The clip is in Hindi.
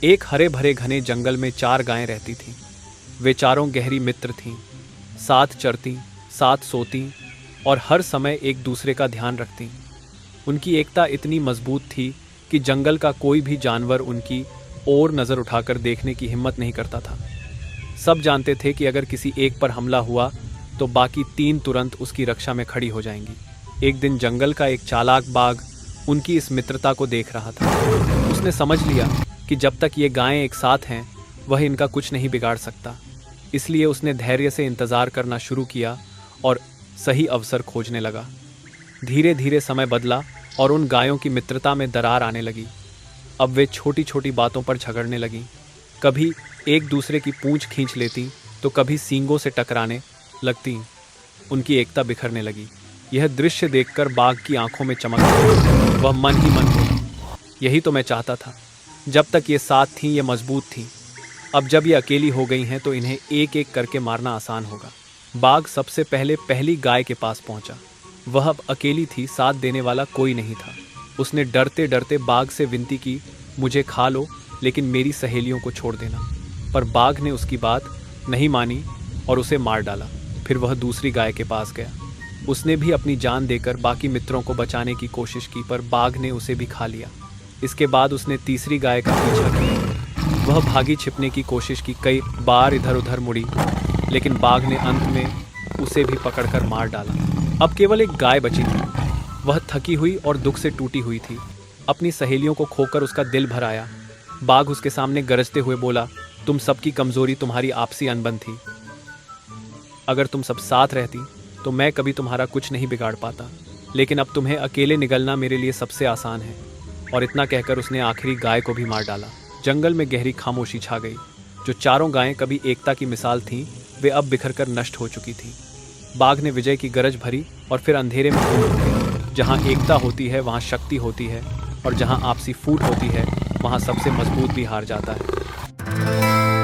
एक हरे भरे घने जंगल में 4 गायें रहती थीं। वे चारों गहरी मित्र थीं, साथ चरती, साथ सोती और हर समय एक दूसरे का ध्यान रखती। उनकी एकता इतनी मजबूत थी कि जंगल का कोई भी जानवर उनकी ओर नज़र उठाकर देखने की हिम्मत नहीं करता था। सब जानते थे कि अगर किसी एक पर हमला हुआ तो बाकी 3 तुरंत उसकी रक्षा में खड़ी हो जाएंगी। एक दिन जंगल का एक चालाक बाघ उनकी इस मित्रता को देख रहा था। उसने समझ लिया कि जब तक ये गायें एक साथ हैं वह इनका कुछ नहीं बिगाड़ सकता। इसलिए उसने धैर्य से इंतज़ार करना शुरू किया और सही अवसर खोजने लगा। धीरे धीरे समय बदला और उन गायों की मित्रता में दरार आने लगी। अब वे छोटी छोटी बातों पर झगड़ने लगीं। कभी एक दूसरे की पूंछ खींच लेती तो कभी सींगों से टकराने लगती। उनकी एकता बिखरने लगी। यह दृश्य देखकर बाघ की आंखों में चमक आई। वह मन ही मन बोला, यही तो मैं चाहता था। जब तक ये साथ थीं ये मजबूत थीं। अब जब ये अकेली हो गई हैं तो इन्हें एक एक करके मारना आसान होगा। बाघ सबसे पहले पहली गाय के पास पहुंचा। वह अब अकेली थी, साथ देने वाला कोई नहीं था। उसने डरते डरते बाघ से विनती की, मुझे खा लो लेकिन मेरी सहेलियों को छोड़ देना। पर बाघ ने उसकी बात नहीं मानी और उसे मार डाला। फिर वह दूसरी गाय के पास गया। उसने भी अपनी जान देकर बाकी मित्रों को बचाने की कोशिश की, पर बाघ ने उसे भी खा लिया। इसके बाद उसने तीसरी गाय का पीछा किया। वह भागी, छिपने की कोशिश की, कई बार इधर उधर मुड़ी, लेकिन बाघ ने अंत में उसे भी पकड़कर मार डाला। अब केवल एक गाय बची थी। वह थकी हुई और दुख से टूटी हुई थी। अपनी सहेलियों को खोकर उसका दिल भर आया। बाघ उसके सामने गरजते हुए बोला, तुम सबकी कमजोरी तुम्हारी आपसी अनबन थी। अगर तुम सब साथ रहती तो मैं कभी तुम्हारा कुछ नहीं बिगाड़ पाता, लेकिन अब तुम्हें अकेले निगलना मेरे लिए सबसे आसान है। और इतना कहकर उसने आखिरी गाय को भी मार डाला। जंगल में गहरी खामोशी छा गई। जो चारों गायें कभी एकता की मिसाल थीं, वे अब बिखरकर नष्ट हो चुकी थीं। बाघ ने विजय की गरज भरी और फिर अंधेरे में गुम हो गया। जहाँ एकता होती है वहाँ शक्ति होती है, और जहाँ आपसी फूट होती है वहाँ सबसे मजबूत भी हार जाता है।